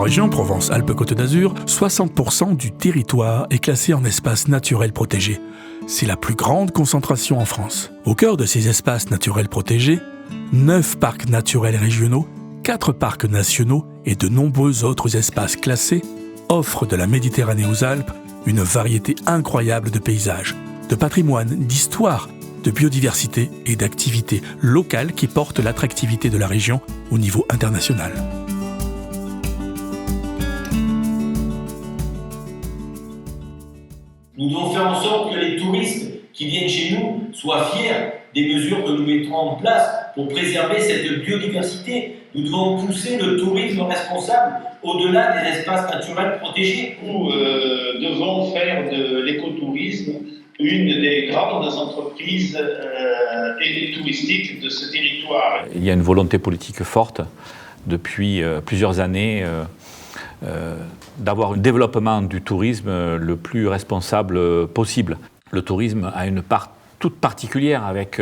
région Provence-Alpes-Côte d'Azur, 60% du territoire est classé en espace naturel protégé. C'est la plus grande concentration en France. Au cœur de ces espaces naturels protégés, 9 parcs naturels régionaux, 4 parcs nationaux et de nombreux autres espaces classés offrent de la Méditerranée aux Alpes une variété incroyable de paysages, de patrimoine, d'histoire, de biodiversité et d'activités locales qui portent l'attractivité de la région au niveau international. Nous devons faire en sorte que les touristes qui viennent chez nous soient fiers des mesures que nous mettrons en place pour préserver cette biodiversité. Nous devons pousser le tourisme responsable au-delà des espaces naturels protégés. Nous devons faire de l'écotourisme une des grandes entreprises touristiques de ce territoire. Il y a une volonté politique forte depuis plusieurs années d'avoir un développement du tourisme le plus responsable possible. Le tourisme a une part toute particulière avec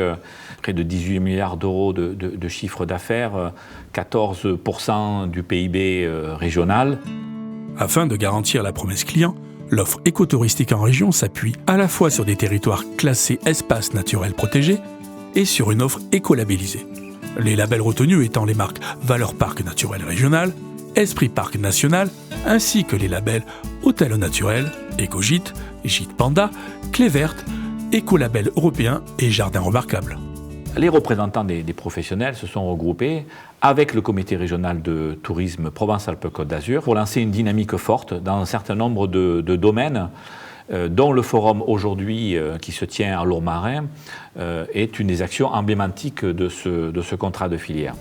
près de 18 milliards d'euros de chiffre d'affaires, 14% du PIB régional. Afin de garantir la promesse client, l'offre écotouristique en région s'appuie à la fois sur des territoires classés espaces naturels protégés et sur une offre écolabellisée. Les labels retenus étant les marques Valeurs Parc Naturel Régional, Esprit Parc National, ainsi que les labels Hôtel Naturel, Écogîte, Gîte Panda, Clé Verte, Écolabel Européen et Jardin Remarquable. Les représentants des professionnels se sont regroupés avec le comité régional de tourisme Provence-Alpes-Côte d'Azur pour lancer une dynamique forte dans un certain nombre de domaines, dont le forum aujourd'hui qui se tient à Lourmarin est une des actions emblématiques de ce contrat de filière.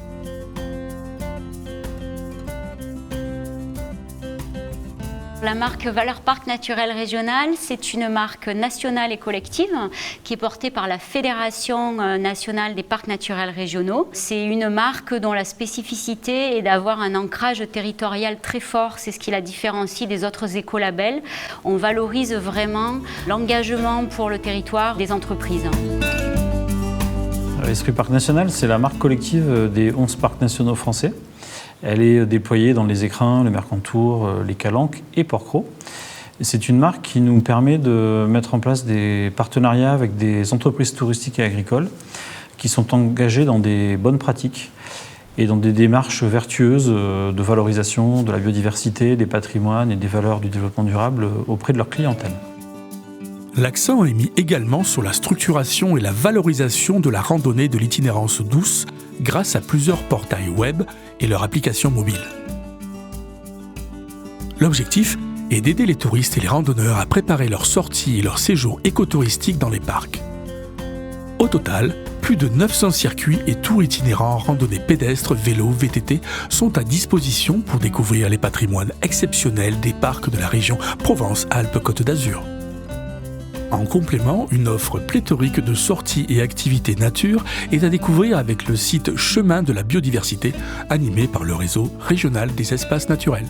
La marque Valeurs Parc Naturel Régional, c'est une marque nationale et collective qui est portée par la Fédération nationale des parcs naturels régionaux. C'est une marque dont la spécificité est d'avoir un ancrage territorial très fort. C'est ce qui la différencie des autres écolabels. On valorise vraiment l'engagement pour le territoire des entreprises. Esprit Parc National, c'est la marque collective des 11 parcs nationaux français. Elle est déployée dans les Écrins, le Mercantour, les Calanques et Porquerolles. C'est une marque qui nous permet de mettre en place des partenariats avec des entreprises touristiques et agricoles qui sont engagées dans des bonnes pratiques et dans des démarches vertueuses de valorisation de la biodiversité, des patrimoines et des valeurs du développement durable auprès de leur clientèle. L'accent est mis également sur la structuration et la valorisation de la randonnée de l'itinérance douce grâce à plusieurs portails web et leur application mobile. L'objectif est d'aider les touristes et les randonneurs à préparer leurs sorties et leurs séjours écotouristiques dans les parcs. Au total, plus de 900 circuits et tours itinérants, randonnées pédestres, vélos, VTT sont à disposition pour découvrir les patrimoines exceptionnels des parcs de la région Provence-Alpes-Côte d'Azur. En complément, une offre pléthorique de sorties et activités nature est à découvrir avec le site Chemin de la biodiversité, animé par le réseau régional des espaces naturels.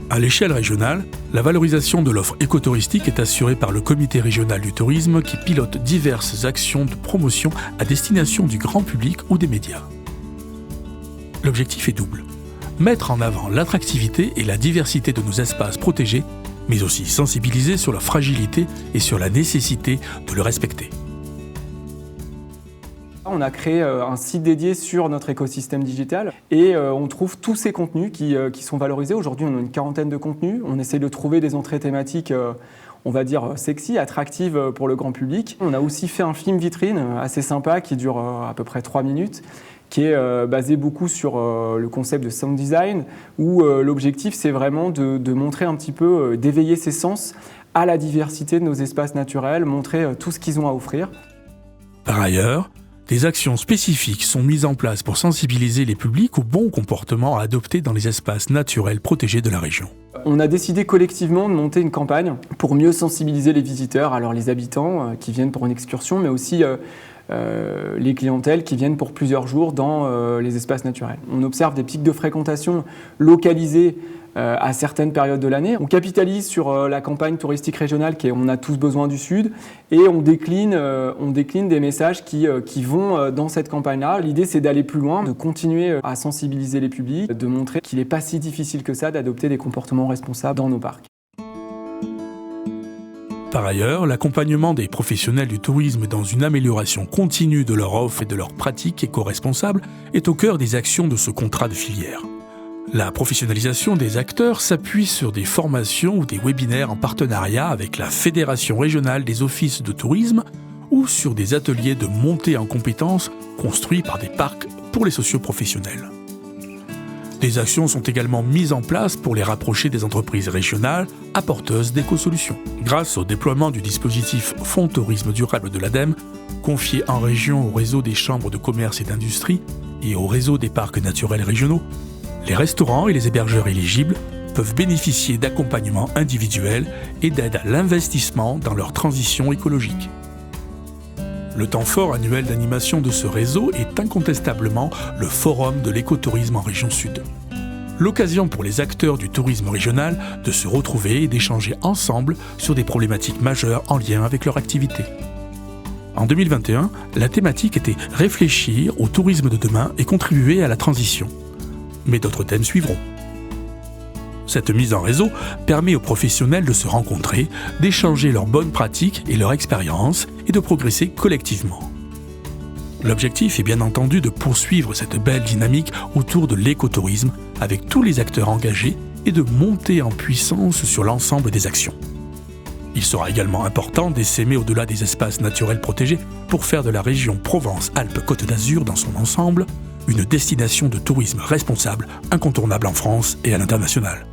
À l'échelle régionale, la valorisation de l'offre écotouristique est assurée par le comité régional du tourisme qui pilote diverses actions de promotion à destination du grand public ou des médias. L'objectif est double. Mettre en avant l'attractivité et la diversité de nos espaces protégés, mais aussi sensibiliser sur leur fragilité et sur la nécessité de le respecter. On a créé un site dédié sur notre écosystème digital et on trouve tous ces contenus qui sont valorisés. Aujourd'hui, on a une quarantaine de contenus. On essaie de trouver des entrées thématiques, on va dire, sexy, attractives pour le grand public. On a aussi fait un film vitrine assez sympa qui dure à peu près 3 minutes, qui est basé beaucoup sur le concept de sound design, où l'objectif, c'est vraiment de montrer un petit peu, d'éveiller ses sens à la diversité de nos espaces naturels, montrer tout ce qu'ils ont à offrir. Par ailleurs, des actions spécifiques sont mises en place pour sensibiliser les publics aux bons comportements à adopter dans les espaces naturels protégés de la région. On a décidé collectivement de monter une campagne pour mieux sensibiliser les visiteurs, alors les habitants qui viennent pour une excursion, mais aussi les clientèles qui viennent pour plusieurs jours dans les espaces naturels. On observe des pics de fréquentation localisés à certaines périodes de l'année. On capitalise sur la campagne touristique régionale qui est « On a tous besoin du Sud » et on décline des messages qui vont dans cette campagne-là. L'idée, c'est d'aller plus loin, de continuer à sensibiliser les publics, de montrer qu'il n'est pas si difficile que ça d'adopter des comportements responsables dans nos parcs. Par ailleurs, l'accompagnement des professionnels du tourisme dans une amélioration continue de leur offre et de leurs pratiques éco-responsables est au cœur des actions de ce contrat de filière. La professionnalisation des acteurs s'appuie sur des formations ou des webinaires en partenariat avec la Fédération régionale des offices de tourisme ou sur des ateliers de montée en compétences construits par des parcs pour les socioprofessionnels. Des actions sont également mises en place pour les rapprocher des entreprises régionales apporteuses d'éco-solutions. Grâce au déploiement du dispositif Fonds Tourisme Durable de l'ADEME, confié en région au réseau des chambres de commerce et d'industrie et au réseau des parcs naturels régionaux, les restaurants et les hébergeurs éligibles peuvent bénéficier d'accompagnement individuel et d'aide à l'investissement dans leur transition écologique. Le temps fort annuel d'animation de ce réseau est incontestablement le Forum de l'écotourisme en région Sud. L'occasion pour les acteurs du tourisme régional de se retrouver et d'échanger ensemble sur des problématiques majeures en lien avec leur activité. En 2021, la thématique était « Réfléchir au tourisme de demain et contribuer à la transition ». Mais d'autres thèmes suivront. Cette mise en réseau permet aux professionnels de se rencontrer, d'échanger leurs bonnes pratiques et leur expérience et de progresser collectivement. L'objectif est bien entendu de poursuivre cette belle dynamique autour de l'écotourisme avec tous les acteurs engagés et de monter en puissance sur l'ensemble des actions. Il sera également important d'essaimer au-delà des espaces naturels protégés pour faire de la région Provence-Alpes-Côte d'Azur dans son ensemble une destination de tourisme responsable, incontournable en France et à l'international.